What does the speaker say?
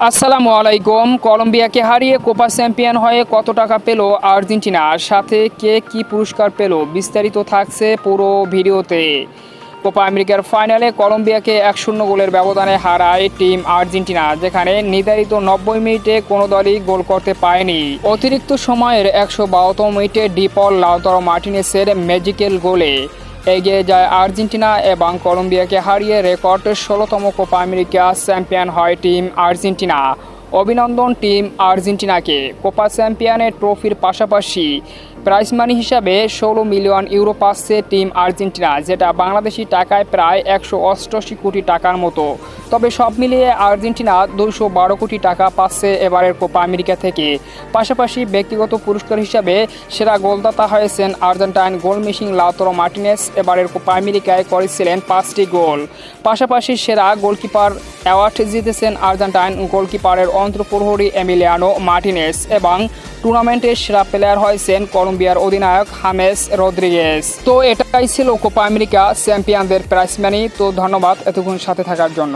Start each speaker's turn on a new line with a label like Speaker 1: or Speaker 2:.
Speaker 1: আসসালামু আলাইকুম। কলম্বিয়াকে হারিয়ে কোপা চ্যাম্পিয়ন হয়ে কত টাকা পেল আর্জেন্টিনা, সাথে কে কি পুরস্কার পেল, বিস্তারিত থাকছে পুরো ভিডিওতে। কোপা আমেরিকার ফাইনালে কলম্বিয়াকে 1-0 গোলের ব্যবধানে হারায় টিম আর্জেন্টিনা, যেখানে নির্ধারিত 90 মিনিটে কোনো দলই গোল করতে পারেনি। অতিরিক্ত সময়ের 152 মিনিটে ডিপল লাউতারো মার্টিনেসের ম্যাজিক্যাল গোলে এগিয়ে যায় আর্জেন্টিনা এবং কলম্বিয়াকে হারিয়ে রেকর্ড 16তম কোপা আমেরিকা চ্যাম্পিয়ন হয় টিম আর্জেন্টিনা। অভিনন্দন টিম আর্জেন্টিনাকে। কোপা চ্যাম্পিয়নের ট্রফির পাশাপাশি প্রাইজ মানি হিসাবে 16 মিলিয়ন ইউরো পাচ্ছে টিম আর্জেন্টিনা, যেটা বাংলাদেশি টাকায় প্রায় 188 কোটি টাকার মতো। তবে সব মিলিয়ে আর্জেন্টিনা 212 কোটি টাকা পাচ্ছে এবারের কোপা আমেরিকা থেকে। পাশাপাশি ব্যক্তিগত পুরস্কার হিসাবে সেরা গোলদাতা হয়েছেন Argentine goal machine Lautaro Martinez, এবারের কোপা আমেরিকায় করেছিলেন 5টি গোল। পাশাপাশি সেরা গোলকিপার অ্যাওয়ার্ড জিতেছেন আর্জেন্টাইন গোলকিপারের অন্তঃপ্রহরী এমিলিয়ানো মার্টিনেস এবং টুর্নামেন্টের সেরা প্লেয়ার হয়েছেন কলম্বিয়ার অধিনায়ক হামেস রদ্রিগেজ। তো এটাই ছিল কোপা আমেরিকা চ্যাম্পিয়নদের প্রাইজ মানি। তো ধন্যবাদ এতক্ষণ সাথে থাকার জন্য।